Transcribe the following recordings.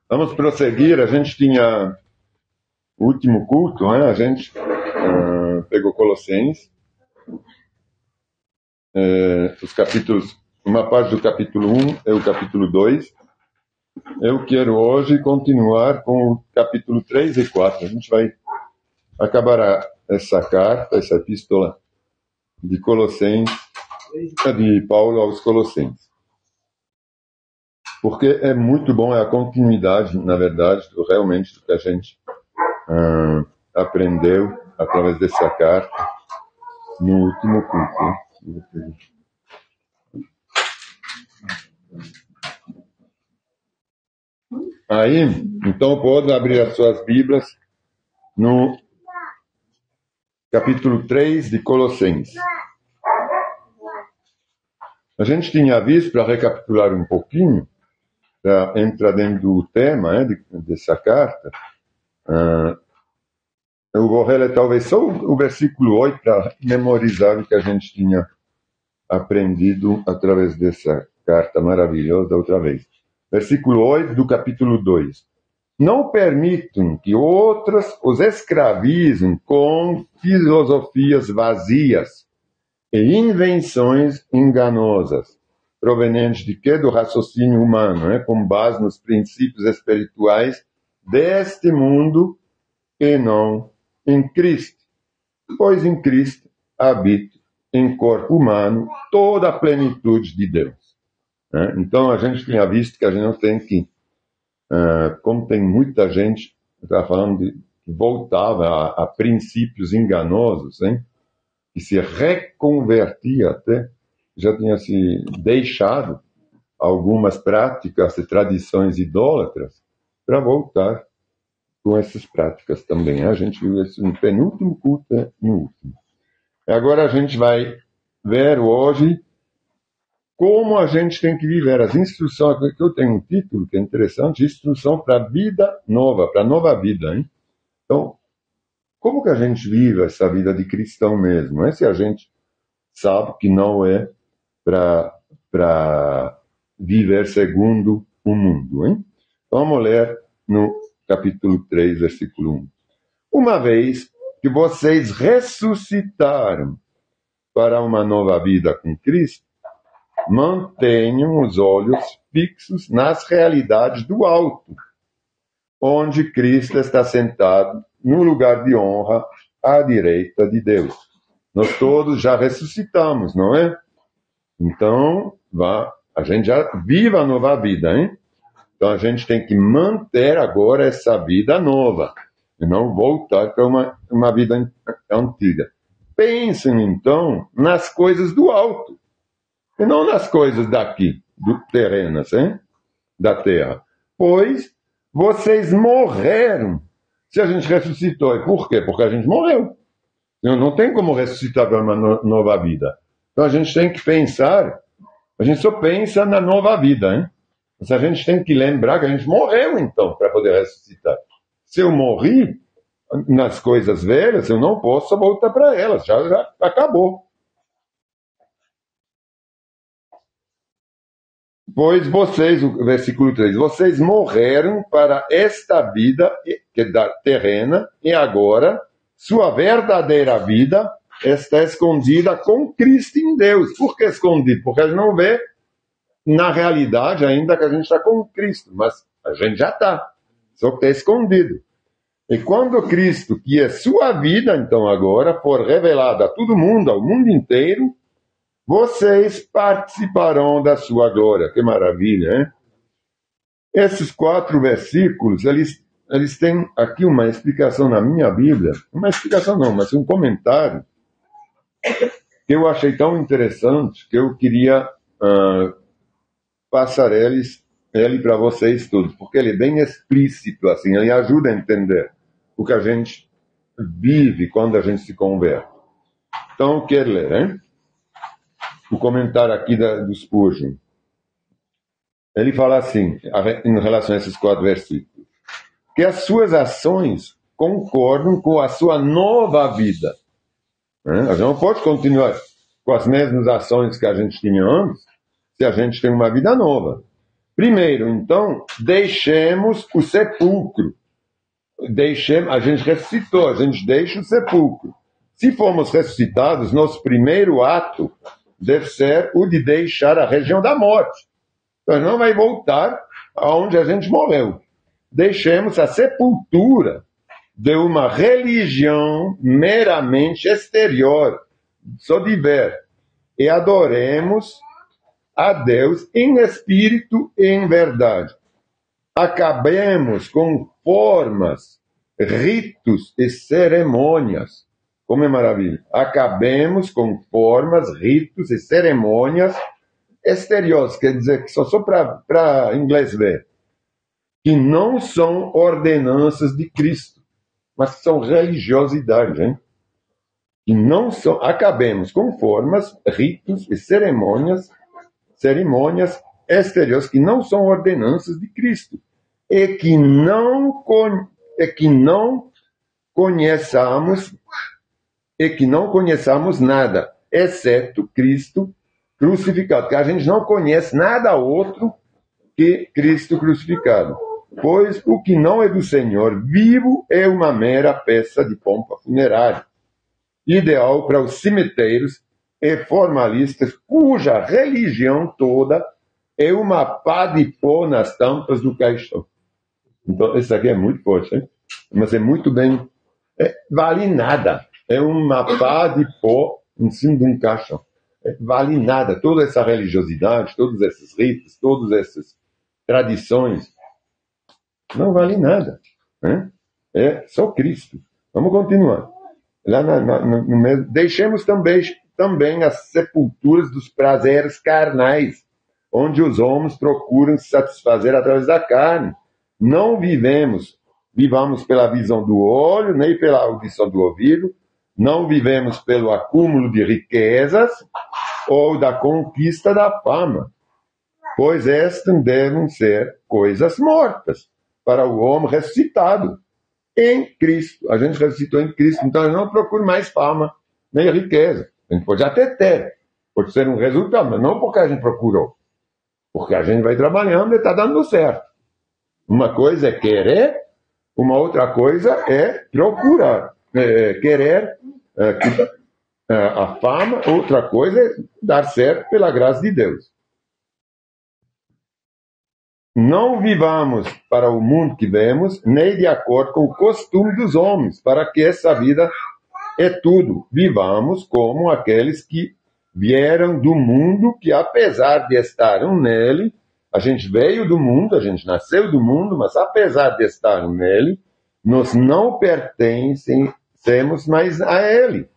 Vamos prosseguir. A gente tinha o último culto, né? A gente pegou Colossenses, os capítulos, uma parte do capítulo 1 e o capítulo 2. Eu quero hoje continuar com o capítulo 3 e 4. A gente vai acabar essa carta, essa epístola de Colossenses, de Paulo aos Colossenses. Porque é muito bom, é a continuidade, na verdade, realmente do que a gente aprendeu através dessa carta no último culto. Aí, então, pode abrir as suas Bíblias no capítulo 3 de Colossenses. A gente tinha visto, para recapitular um pouquinho, para entrar dentro do tema dessa carta, eu vou reler talvez só o versículo 8 para memorizar o que a gente tinha aprendido através dessa carta maravilhosa da outra vez. Versículo 8 do capítulo 2. Não permitam que outros os escravizem com filosofias vazias e invenções enganosas, provenientes de quê? Do raciocínio humano, com base nos princípios espirituais deste mundo e não em Cristo. Pois em Cristo habita em corpo humano toda a plenitude de Deus. Então a gente tinha visto que a gente não tem que, como tem muita gente está falando que voltava a princípios enganosos, que se reconvertia até, já tinha se deixado algumas práticas e tradições idólatras para voltar com essas práticas também. A gente viu isso no penúltimo culto e no último. Agora a gente vai ver hoje como a gente tem que viver as instruções, que eu tenho um título que é interessante, Instrução para a Vida Nova, para a Nova Vida. Então, como que a gente vive essa vida de cristão mesmo? Se a gente sabe que não é para viver segundo o mundo. Então, vamos ler no capítulo 3, versículo 1. Uma vez que vocês ressuscitaram para uma nova vida com Cristo, mantenham os olhos fixos nas realidades do alto, onde Cristo está sentado no lugar de honra à direita de Deus. Nós todos já ressuscitamos, não é? Então, a gente já vive a nova vida, Então a gente tem que manter agora essa vida nova, e não voltar para uma vida antiga. Pensem, então, nas coisas do alto, e não nas coisas daqui, terrenas, da terra. Pois vocês morreram. Se a gente ressuscitou, e por quê? Porque a gente morreu. Não tem como ressuscitar para uma nova vida. Então a gente tem que pensar, a gente só pensa na nova vida, Mas a gente tem que lembrar que a gente morreu, então, para poder ressuscitar. Se eu morri nas coisas velhas, eu não posso voltar para elas, já acabou. Pois vocês, o versículo 3, vocês morreram para esta vida que é terrena, e agora sua verdadeira vida está escondida com Cristo em Deus. Por que escondido? Porque a gente não vê na realidade ainda que a gente está com Cristo, mas a gente já está, só que está escondido. E quando Cristo, que é sua vida, então agora, for revelado a todo mundo, ao mundo inteiro, vocês participarão da sua glória. Que maravilha, Esses 4 versículos, eles têm aqui uma explicação na minha Bíblia, uma explicação não, mas um comentário, que eu achei tão interessante, que eu queria passar ele para vocês todos, porque ele é bem explícito, assim, ele ajuda a entender o que a gente vive quando a gente se converte. Então, eu quero ler, o comentário aqui do Spurgeon. Ele fala assim, em relação a esses 4 versículos, que as suas ações concordam com a sua nova vida. A gente não pode continuar com as mesmas ações que a gente tinha antes, se a gente tem uma vida nova. Primeiro, então, deixemos o sepulcro. A gente ressuscitou, a gente deixa o sepulcro. Se formos ressuscitados, nosso primeiro ato deve ser o de deixar a região da morte. Então, não vai voltar aonde a gente morreu. Deixemos a sepultura de uma religião meramente exterior, só de ver, e adoremos a Deus em espírito e em verdade. Acabemos com formas, ritos e cerimônias. Como é maravilha. Acabemos com formas, ritos e cerimônias exteriores, quer dizer, que só para inglês ver, que não são ordenanças de Cristo, mas que são religiosidade, hein? Que não são, acabemos com formas, ritos e cerimônias exteriores que não são ordenanças de Cristo e que não conheçamos nada, exceto Cristo crucificado, que a gente não conhece nada outro que Cristo crucificado. Pois o que não é do Senhor vivo é uma mera peça de pompa funerária, ideal para os cemiteiros e formalistas cuja religião toda é uma pá de pó nas tampas do caixão. Então, isso aqui é muito forte, hein? Mas é muito bem... vale nada. É uma pá de pó em cima de um caixão. Vale nada. Toda essa religiosidade, todos esses ritos, todas essas tradições, não vale nada. Né? É só Cristo. Vamos continuar. Lá no mesmo, deixemos também as sepulturas dos prazeres carnais, onde os homens procuram se satisfazer através da carne. Não vivamos pela visão do olho, nem pela audição do ouvido, não vivemos pelo acúmulo de riquezas ou da conquista da fama, pois estas devem ser coisas mortas para o homem ressuscitado em Cristo. A gente ressuscitou em Cristo, então eu não procuro mais fama, nem riqueza. A gente pode até ter, pode ser um resultado, mas não porque a gente procurou. Porque a gente vai trabalhando e está dando certo. Uma coisa é querer, uma outra coisa é procurar. Querer a fama, outra coisa é dar certo pela graça de Deus. Não vivamos para o mundo que vemos, nem de acordo com o costume dos homens, para que essa vida é tudo. Vivamos como aqueles que vieram do mundo, que apesar de estarem nele, a gente veio do mundo, a gente nasceu do mundo, mas apesar de estar nele, nós não pertencemos mais a ele.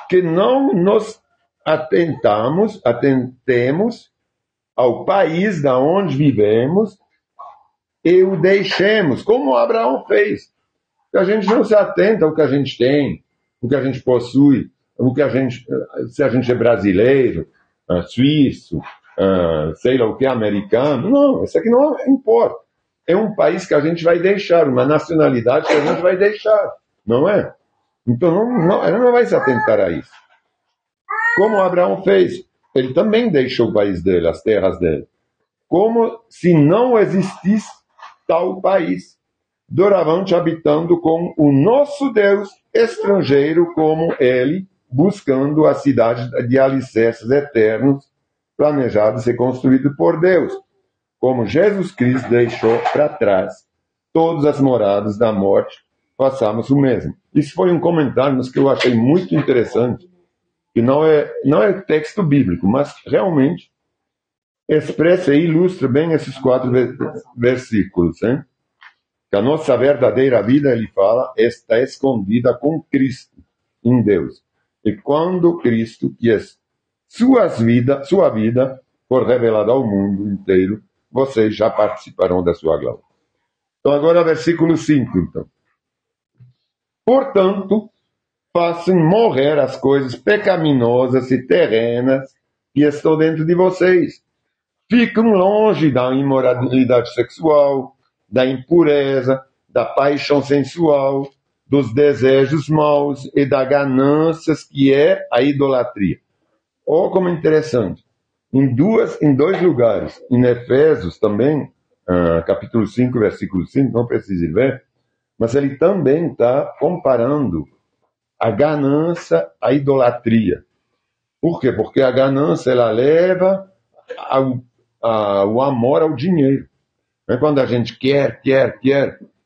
Que não nos atentemos ao país da onde vivemos e o deixemos, como Abraão fez. Que a gente não se atenta ao que a gente tem, o que a gente possui, se a gente é brasileiro, suíço, sei lá o que, americano. Não, isso aqui não importa. É um país que a gente vai deixar, uma nacionalidade que a gente vai deixar, não é? Então, ela não vai se atentar a isso. Como Abraão fez, ele também deixou o país dele, as terras dele. Como se não existisse tal país. Doravante habitando com o nosso Deus, estrangeiro como ele, buscando a cidade de alicerces eternos, planejados e construídos por Deus. Como Jesus Cristo deixou para trás todas as moradas da morte, façamos o mesmo. Isso foi um comentário que eu achei muito interessante, que não é texto bíblico, mas realmente expressa e ilustra bem esses 4 versículos. Hein? Que a nossa verdadeira vida, ele fala, está escondida com Cristo, em Deus. E quando Cristo, que é sua vida, for revelada ao mundo inteiro, vocês já participarão da sua glória. Então agora versículo 5, então. Portanto, façam morrer as coisas pecaminosas e terrenas que estão dentro de vocês. Fiquem longe da imoralidade sexual, da impureza, da paixão sensual, dos desejos maus e da ganância que é a idolatria. Olha como é interessante. em dois lugares. Em Efésios também, capítulo 5, versículo 5, não precisa ver, mas ele também está comparando a ganância à idolatria. Por quê? Porque a ganância ela leva ao amor ao dinheiro. Quando a gente quer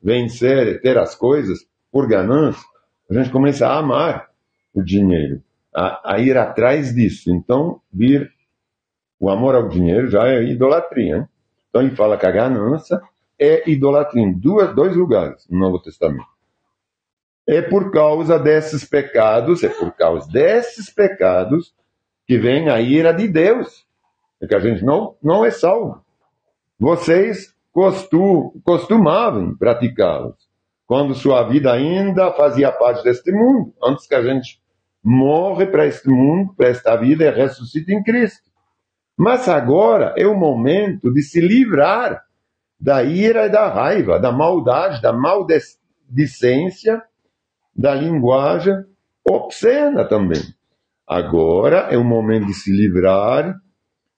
vencer, ter as coisas por ganância, a gente começa a amar o dinheiro, a ir atrás disso. Então, o amor ao dinheiro já é idolatria. Hein? Então, ele fala que a ganância é idolatria em dois lugares no Novo Testamento. É por causa desses pecados que vem a ira de Deus, é que a gente não é salvo. Vocês costumavam praticá-los quando sua vida ainda fazia parte deste mundo, antes que a gente morre para este mundo, para esta vida e ressuscita em Cristo. Mas agora é o momento de se livrar da ira e da raiva, da maldade, da maldicência, da linguagem obscena também. Agora é o momento de se livrar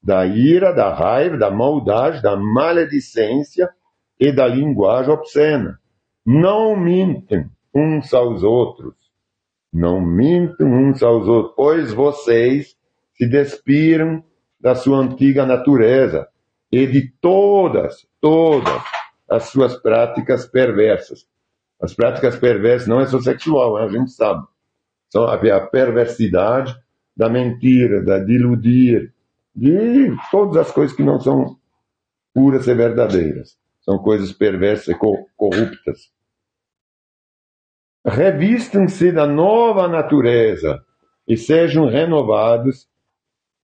da ira, da raiva, da maldade, da maledicência e da linguagem obscena. Não mintem uns aos outros. Não mintam uns aos outros, pois vocês se despiram da sua antiga natureza e de todas as suas práticas perversas. As práticas perversas não é só sexual, a gente sabe. São a perversidade da mentira, de iludir, de todas as coisas que não são puras e verdadeiras. São coisas perversas e corruptas. Revistam-se da nova natureza e sejam renovados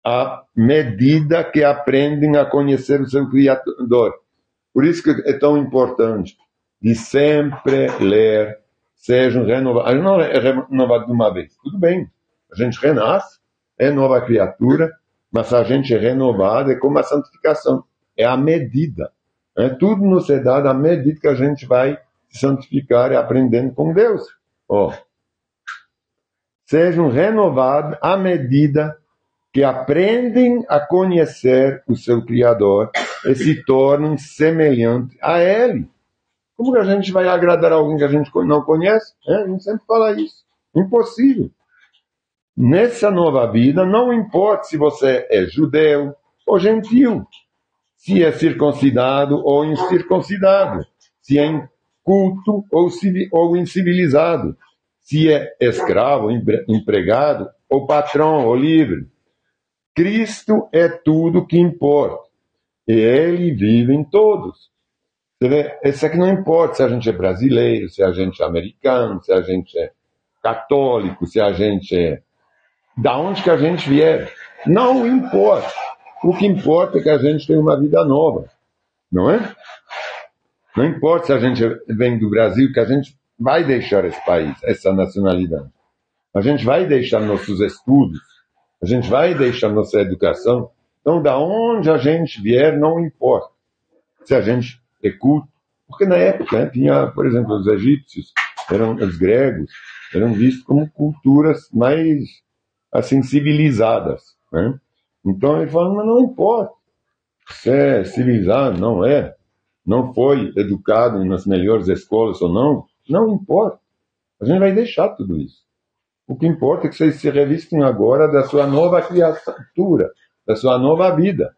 à medida que aprendem a conhecer o seu Criador. Por isso que é tão importante de sempre ler, sejam renovados. A gente não é renovado de uma vez. Tudo bem, a gente renasce, é nova criatura, mas a gente é renovado, é como a santificação. É a medida. Tudo nos é dado à medida que a gente vai se santificar e aprendendo com Deus. Sejam renovados à medida que aprendem a conhecer o seu Criador e se tornam semelhantes a Ele. Como que a gente vai agradar alguém que a gente não conhece? A gente sempre fala isso. Impossível. Nessa nova vida, não importa se você é judeu ou gentil, se é circuncidado ou incircuncidado, se é inculto ou incivilizado, se é escravo, empregado, ou patrão, ou livre. Cristo é tudo que importa. E Ele vive em todos. Você vê, isso aqui não importa se a gente é brasileiro, se a gente é americano, se a gente é católico, se a gente é... Da onde que a gente vier. Não importa. O que importa é que a gente tem uma vida nova. Não é? Não importa se a gente vem do Brasil, que a gente vai deixar esse país, essa nacionalidade. A gente vai deixar nossos estudos. A gente vai deixar nossa educação. Então, da onde a gente vier, não importa. Se a gente é culto. Porque na época, tinha, por exemplo, os egípcios, os gregos, eram vistos como culturas mais, assim, civilizadas. Né? Então, ele fala, mas não importa. Se é civilizado, não é. Não foi educado nas melhores escolas ou não. Não importa. A gente vai deixar tudo isso. O que importa é que vocês se revistem agora da sua nova criatura, da sua nova vida,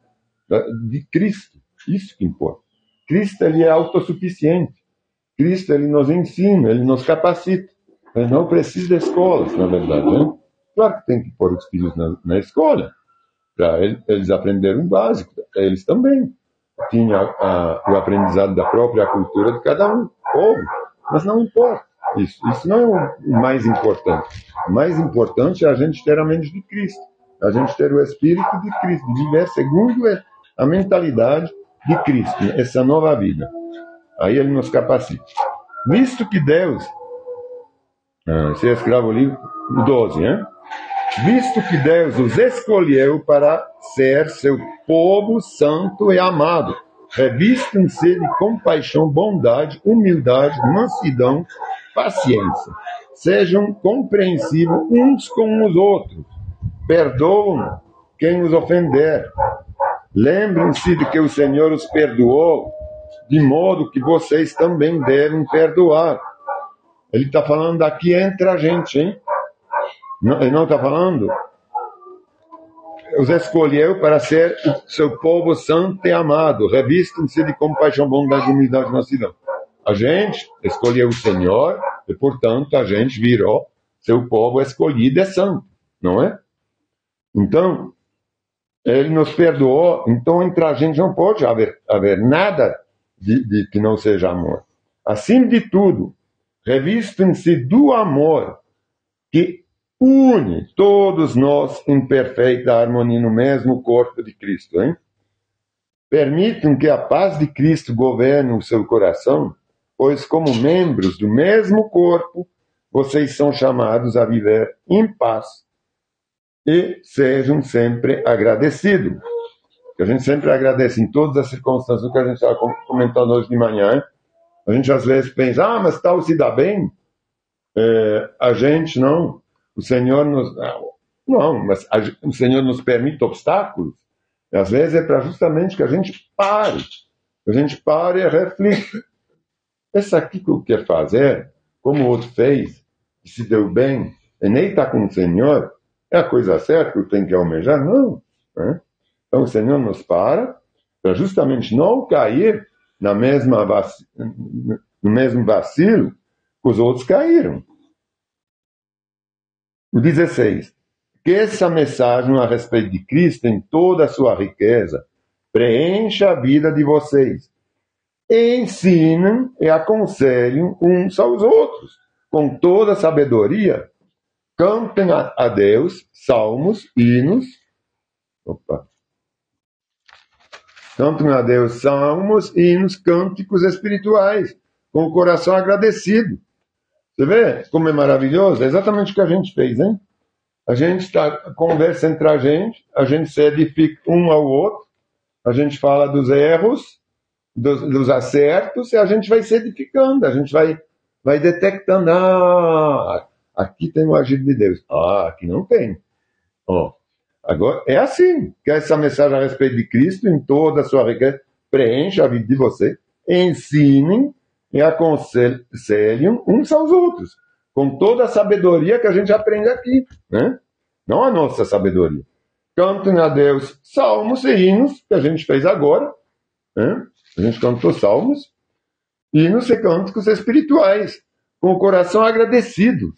de Cristo. Isso que importa. Cristo, ele é autossuficiente. Cristo, ele nos ensina, ele nos capacita. Ele não precisa de escolas, na verdade. Né? Claro que tem que pôr os filhos na escola, para eles aprenderem o básico. Eles também tinham o aprendizado da própria cultura de cada um, povo. Mas não importa. Isso não é o mais importante. O mais importante é a gente ter a mente de Cristo, a gente ter o Espírito de Cristo, de viver segundo a mentalidade de Cristo, essa nova vida. Aí ele nos capacita. Visto que Deus, se escravo livre, 12, hein? Visto que Deus os escolheu para ser seu povo santo e amado, revistam-se de compaixão, bondade, humildade, mansidão, paciência. Sejam compreensivos uns com os outros. Perdoam quem os ofender. Lembrem-se de que o Senhor os perdoou, de modo que vocês também devem perdoar. Ele está falando aqui entre a gente, hein? Ele não está falando? Os escolheu para ser o seu povo santo e amado. Revistam-se de compaixão, bondade, humildade e mansidão. A gente escolheu o Senhor e, portanto, a gente virou seu povo escolhido e santo, não é? Então, ele nos perdoou, então entre a gente não pode haver nada de que não seja amor. Acima de tudo, revistem-se do amor que une todos nós em perfeita harmonia no mesmo corpo de Cristo, hein? Permitam que a paz de Cristo governe o seu coração, pois como membros do mesmo corpo, vocês são chamados a viver em paz. E sejam sempre agradecidos. A gente sempre agradece em todas as circunstâncias, o que a gente estava comentando hoje de manhã. A gente às vezes pensa, mas tal se dá bem. A gente não. O Senhor nos... Não, mas o Senhor nos permite obstáculos. E às vezes é para justamente que a gente pare. A gente pare e reflita. Esse aqui que eu quero fazer, como o outro fez, e se deu bem, e nem está com o Senhor, é a coisa certa que eu tenho que almejar? Não. Né? Então o Senhor nos para justamente não cair no mesmo vacilo que os outros caíram. O 16. Que essa mensagem a respeito de Cristo, em toda a sua riqueza, preencha a vida de vocês. Ensinem e aconselhem uns aos outros, com toda a sabedoria. Cantem a Deus salmos, hinos. Cantem a Deus salmos, hinos, cânticos espirituais, com o coração agradecido. Você vê como é maravilhoso? É exatamente o que a gente fez, hein? A gente conversa entre a gente se edifica um ao outro, a gente fala dos erros, dos acertos, e a gente vai se edificando, a gente vai detectando, aqui tem o agir de Deus, aqui não tem. Agora, é assim, que essa mensagem a respeito de Cristo, em toda a sua riqueza, preencha a vida de você, ensinem e aconselhem uns aos outros, com toda a sabedoria que a gente aprende aqui, né? Não a nossa sabedoria. Cantem a Deus salmos e hinos, que a gente fez agora, né? A gente cantou salmos, hinos e cânticos espirituais, com o coração agradecido.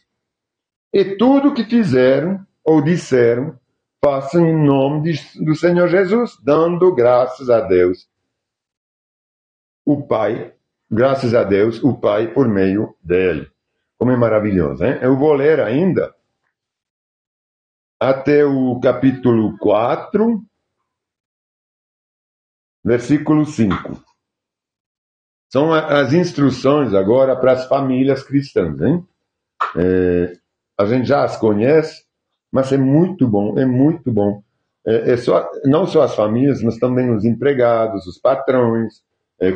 E tudo que fizeram ou disseram, façam em nome do Senhor Jesus, dando graças a Deus, o Pai, graças a Deus, o Pai, por meio dele. Como é maravilhoso, hein? Eu vou ler ainda até o capítulo 4, versículo 5. São as instruções agora para as famílias cristãs, hein? A gente já as conhece, mas é muito bom, é muito bom. Não só as famílias, mas também os empregados, os patrões,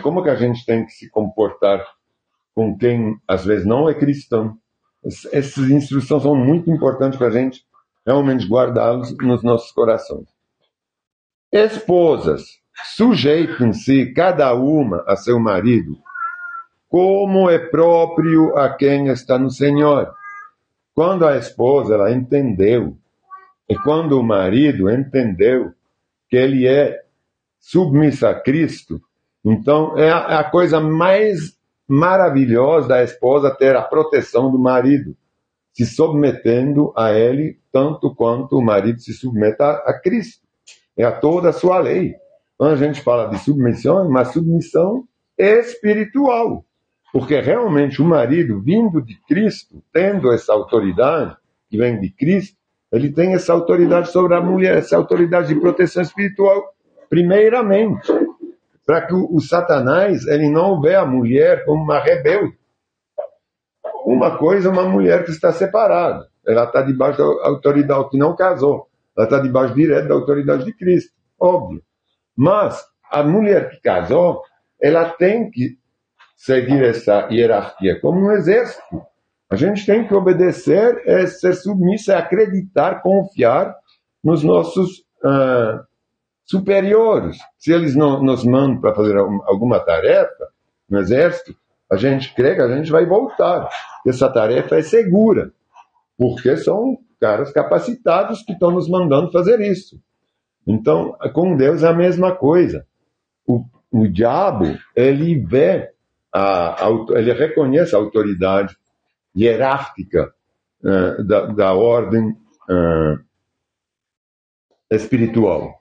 como que a gente tem que se comportar com quem às vezes não é cristão. Essas instruções são muito importantes para a gente realmente guardá-los nos nossos corações. Esposas, sujeitem-se cada uma a seu marido, como é próprio a quem está no Senhor. Quando a esposa ela entendeu, e quando o marido entendeu que ele é submisso a Cristo, então é a coisa mais maravilhosa da esposa ter a proteção do marido, se submetendo a ele tanto quanto o marido se submete a Cristo, a toda a sua lei. Quando a gente fala de submissão, é uma submissão espiritual, porque realmente o marido vindo de Cristo, tendo essa autoridade que vem de Cristo, ele tem essa autoridade sobre a mulher, essa autoridade de proteção espiritual, primeiramente, para que o Satanás ele não vê a mulher como uma rebelde. Uma coisa é uma mulher que está separada, ela está debaixo da autoridade, que não casou, ela está debaixo direto da autoridade de Cristo, óbvio. Mas a mulher que casou, ela tem que seguir essa hierarquia como um exército. A gente tem que obedecer, ser submissa, acreditar, confiar nos nossos superiores. Se eles nos mandam para fazer alguma tarefa no exército, a gente crê que a gente vai voltar. Essa tarefa é segura, porque são caras capacitados que estão nos mandando fazer isso. Então, com Deus é a mesma coisa. O diabo, ele vê, ele reconhece a autoridade hierárquica da ordem espiritual.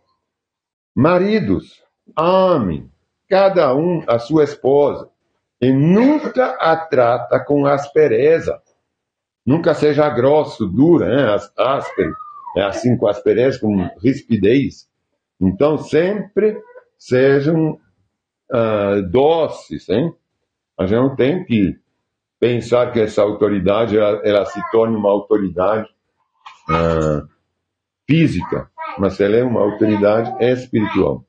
Maridos, amem cada um a sua esposa e nunca a trata com aspereza. Nunca seja grosso, dura, né? Áspero, assim com aspereza, com rispidez. Então, sempre sejam doces, hein? A gente não tem que pensar que essa autoridade ela se torne uma autoridade física, mas ela é uma autoridade espiritual.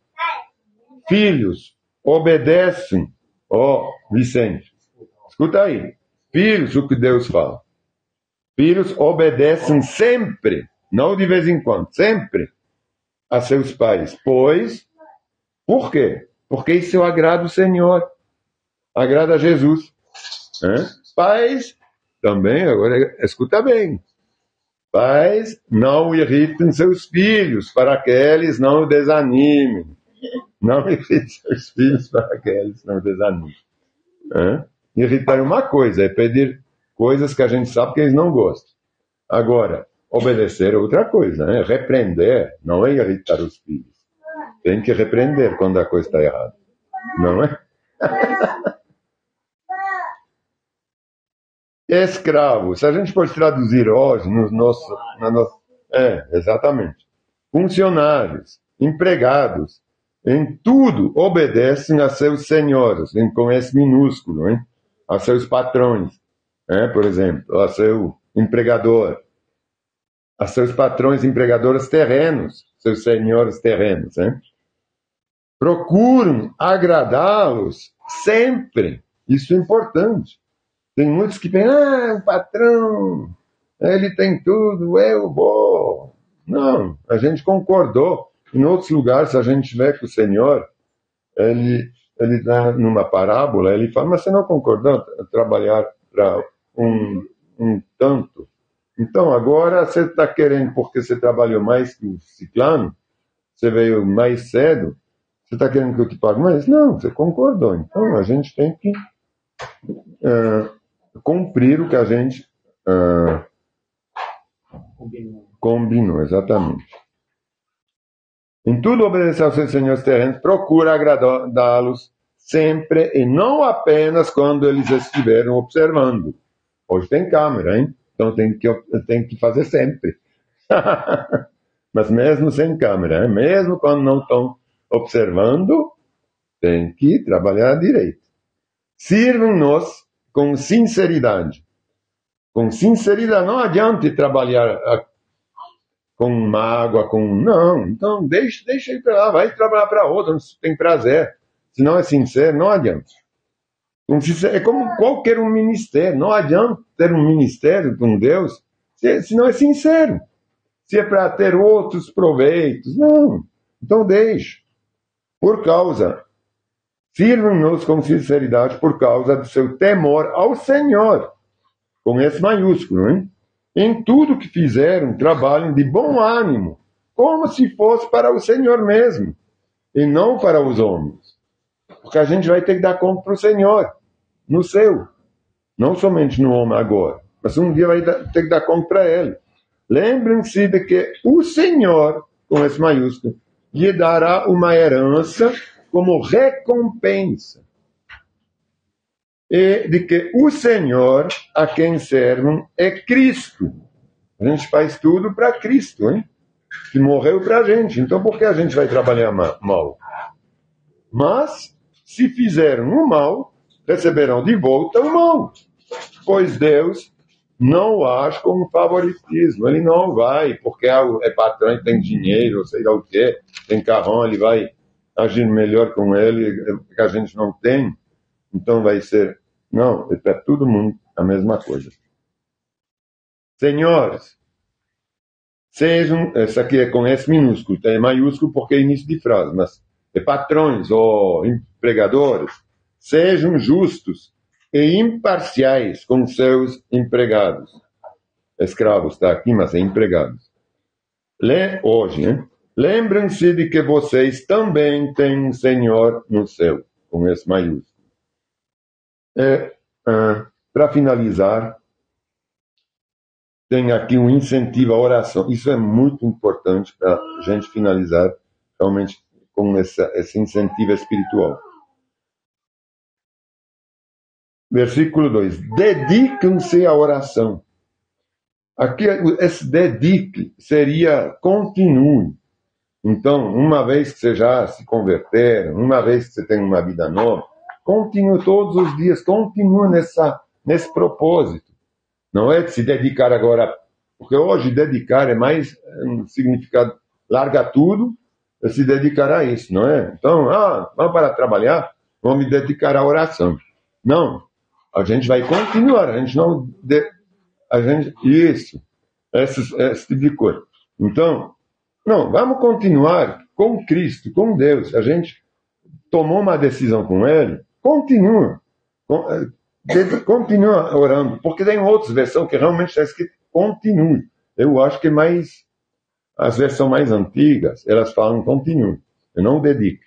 Filhos, obedecem. Vicente, escuta aí. Filhos, o que Deus fala. Filhos, obedecem sempre, não de vez em quando, sempre a seus pais. Pois, por quê? Porque isso agrada o Senhor, agrada a Jesus. Pais, também, agora escuta bem. Pais, não irritem seus filhos para que eles não desanimem. Não irritem seus filhos para que eles não desanimem. Irritar é uma coisa, é pedir coisas que a gente sabe que eles não gostam. Agora, obedecer é outra coisa, né? Repreender não é irritar os filhos. Tem que repreender quando a coisa está errada. Não é? Escravos, a gente pode traduzir hoje exatamente. Funcionários, empregados, em tudo obedecem a seus senhores, com S minúsculo, hein? A seus patrões, por exemplo, a seu empregador, a seus patrões empregadores terrenos, seus senhores terrenos. Procuram agradá-los sempre, isso é importante. Tem muitos que pensam, o patrão, ele tem tudo, eu vou. Não, a gente concordou. Em outros lugares, a gente vê que o Senhor, ele dá numa parábola, ele fala, mas você não concordou trabalhar para um tanto? Então, agora você está querendo, porque você trabalhou mais que o ciclano, você veio mais cedo, você está querendo que eu te pague mais? Não, você concordou. Então, a gente tem que cumprir o que a gente combinou, exatamente. Em tudo obedecer aos seus senhores terrenos, procura agradá-los sempre e não apenas quando eles estiveram observando. Hoje tem câmera, hein? Então tem que fazer sempre. Mas mesmo sem câmera, mesmo quando não estão observando, tem que trabalhar direito. Sirvam-nos com sinceridade. Com sinceridade, não adianta trabalhar com mágoa, não. Então, deixa ele para lá, vai trabalhar para outro, se tem prazer. Se não é sincero, não adianta. É como qualquer um ministério. Não adianta ter um ministério com Deus se não é sincero. Se é para ter outros proveitos. Não. Então, deixa. Sirvam-nos com sinceridade por causa do seu temor ao Senhor. Com S maiúsculo, hein? Em tudo que fizeram, trabalhem de bom ânimo, como se fosse para o Senhor mesmo, e não para os homens. Porque a gente vai ter que dar conta para o Senhor, no céu. Não somente no homem agora, mas um dia vai ter que dar conta para Ele. Lembrem-se de que o Senhor, com S maiúsculo, lhe dará uma herança como recompensa. E de que o Senhor a quem servem é Cristo. A gente faz tudo para Cristo, hein? Que morreu para a gente. Então, por que a gente vai trabalhar mal? Mas, se fizeram o mal, receberão de volta o mal. Pois Deus não age com favoritismo. Ele não vai, porque é patrão e tem dinheiro, sei lá o quê, tem carrão, ele vai agir melhor com ele, que a gente não tem. Então, vai ser... Não, é para todo mundo a mesma coisa. Senhores, sejam, essa aqui é com S minúsculo, é maiúsculo porque é início de frase, mas é patrões ou empregadores, sejam justos e imparciais com seus empregados. Escravos está aqui, mas é empregados. Hoje, hein? Lembrem-se de que vocês também têm um Senhor no céu, com S maiúsculo. Para finalizar, tem aqui um incentivo à oração. Isso é muito importante para a gente finalizar realmente com esse incentivo espiritual. Versículo 2. Dediquem-se à oração. Aqui, esse dedique seria continue. Então, uma vez que você já se converter, uma vez que você tem uma vida nova, continue todos os dias, continue nesse propósito. Não é de se dedicar agora, porque hoje dedicar é mais um significado, larga tudo e se dedicar a isso, não é? Então, vamos para trabalhar, vamos me dedicar à oração. Não, a gente vai continuar, a gente não... Isso, esse tipo de coisa. Então, não, vamos continuar com Cristo, com Deus. A gente tomou uma decisão com Ele, continua orando, porque tem outras versões que realmente está escrito continue. Eu acho que as versões mais antigas, elas falam continue, e não dedique.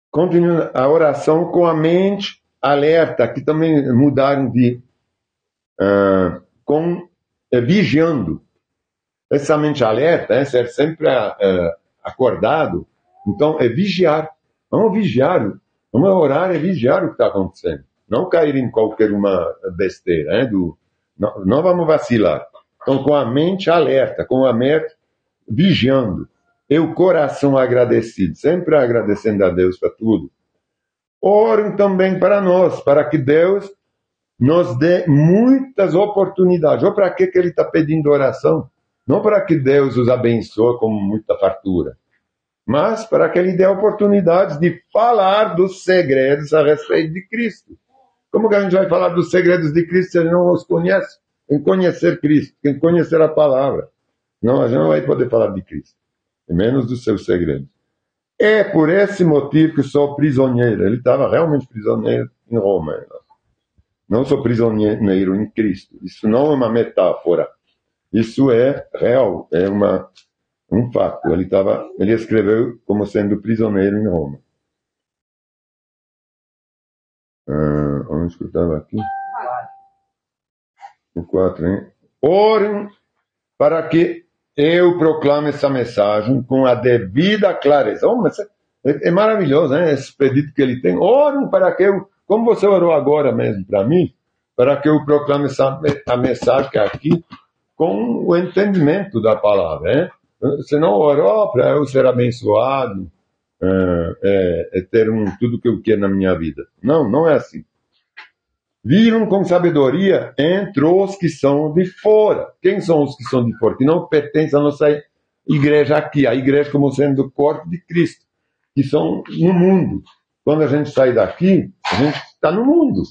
Continue a oração com a mente alerta, que também mudaram de vigiando. Essa mente alerta é ser sempre acordado. Então, é vigiar. Vamos vigiar. Vamos orar e vigiar o que está acontecendo. Não cair em qualquer uma besteira. Não vamos vacilar. Então, com a mente alerta, com a mente vigiando. E o coração agradecido. Sempre agradecendo a Deus para tudo. Orem também para nós, para que Deus nos dê muitas oportunidades. Ou para que ele está pedindo oração? Não para que Deus os abençoe com muita fartura, mas para que ele dê oportunidades de falar dos segredos a respeito de Cristo. Como que a gente vai falar dos segredos de Cristo se a gente não os conhece? Tem que conhecer Cristo, tem que conhecer a palavra. Não, a gente não vai poder falar de Cristo, e menos dos seus segredos. É por esse motivo que sou prisioneiro. Ele estava realmente prisioneiro em Roma. Não sou prisioneiro em Cristo. Isso não é uma metáfora. Isso é real, é um fato. Ele escreveu como sendo prisioneiro em Roma. Onde que eu estava aqui? O 4, hein? Orem para que eu proclame essa mensagem com a devida clareza. Mas é maravilhoso, né? Esse pedido que ele tem. Orem para que eu, como você orou agora mesmo para mim, para que eu proclame a mensagem que é aqui, com o entendimento da palavra, né? Você não orou para eu ser abençoado, ter tudo que eu quero na minha vida. Não, não é assim. Viram com sabedoria entre os que são de fora. Quem são os que são de fora? Que não pertencem à nossa igreja aqui, a igreja como sendo o corpo de Cristo, que são no mundo. Quando a gente sai daqui, a gente está no mundo.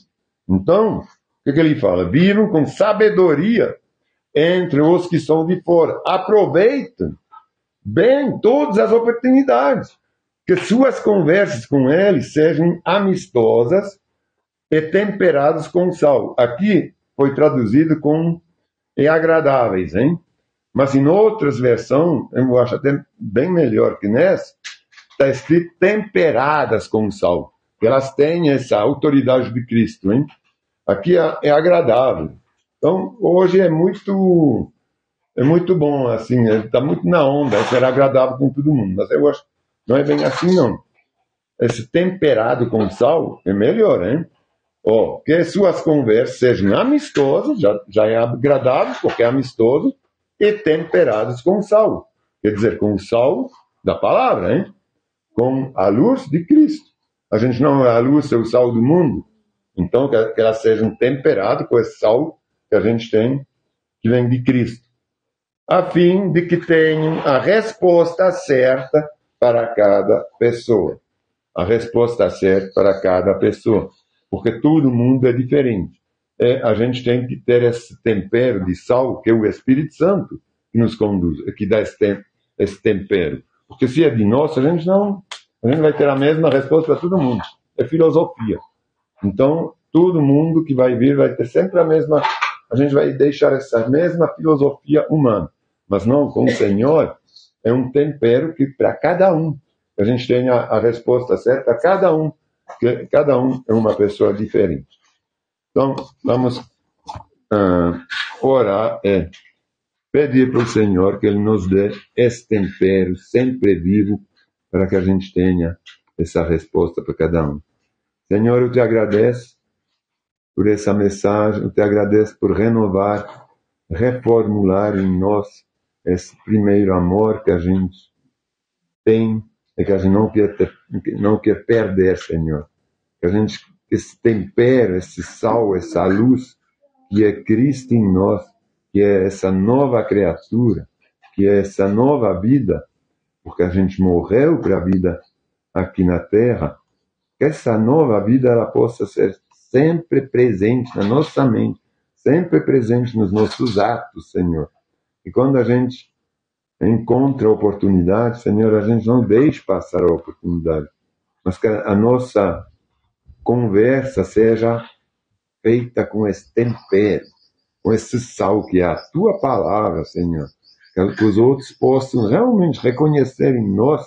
Então, o que ele fala? Viram com sabedoria entre os que são de fora. Aproveitem bem todas as oportunidades. Que suas conversas com eles sejam amistosas e temperadas com sal. Aqui foi traduzido com agradáveis, hein? Mas em outras versões, eu acho até bem melhor que nessa, está escrito temperadas com sal. Elas têm essa autoridade de Cristo, hein? Aqui é agradável. Então, hoje é muito bom, assim, está muito na onda, é ser agradável com todo mundo. Mas eu acho que não é bem assim, não. Esse temperado com sal é melhor, hein? Que suas conversas sejam amistosas, já é agradável, porque é amistoso, e temperados com sal. Quer dizer, com o sal da palavra, hein? Com a luz de Cristo. A gente não é a luz, é o sal do mundo. Então, que elas sejam temperadas com esse sal que a gente tem, que vem de Cristo, a fim de que tenham a resposta certa para cada pessoa. A resposta certa para cada pessoa. Porque todo mundo é diferente. a gente tem que ter esse tempero de sal, que é o Espírito Santo que nos conduz, que dá esse tempero. Porque se é de nós, a gente vai ter a mesma resposta para todo mundo. É filosofia. Então, todo mundo que vai vir vai ter sempre a mesma. A gente vai deixar essa mesma filosofia humana. Mas não, com o Senhor, é um tempero que para cada um, a gente tenha a resposta certa, cada um é uma pessoa diferente. Então, vamos orar e pedir para o Senhor que Ele nos dê esse tempero sempre vivo para que a gente tenha essa resposta para cada um. Senhor, eu te agradeço por essa mensagem, eu te agradeço por renovar, reformular em nós esse primeiro amor que a gente tem e que a gente não quer perder, Senhor. Que a gente, esse tempero, esse sal, essa luz que é Cristo em nós, que é essa nova criatura, que é essa nova vida, porque a gente morreu para a vida aqui na Terra, que essa nova vida ela possa ser sempre presente na nossa mente, sempre presente nos nossos atos, Senhor. E quando a gente encontra a oportunidade, Senhor, a gente não deixe passar a oportunidade, mas que a nossa conversa seja feita com esse tempero, com esse sal que é a Tua palavra, Senhor. Que os outros possam realmente reconhecer em nós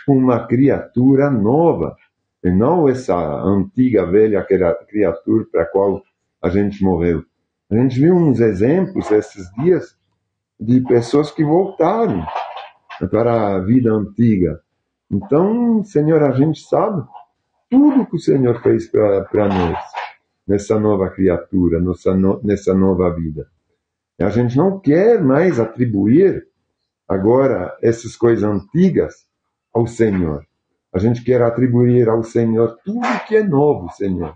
uma criatura nova, e não essa antiga, velha criatura para a qual a gente morreu. A gente viu uns exemplos esses dias de pessoas que voltaram para a vida antiga. Então, Senhor, a gente sabe tudo que o Senhor fez para nós, nessa nova criatura, nessa nova vida. E a gente não quer mais atribuir agora essas coisas antigas ao Senhor. A gente quer atribuir ao Senhor tudo que é novo, Senhor.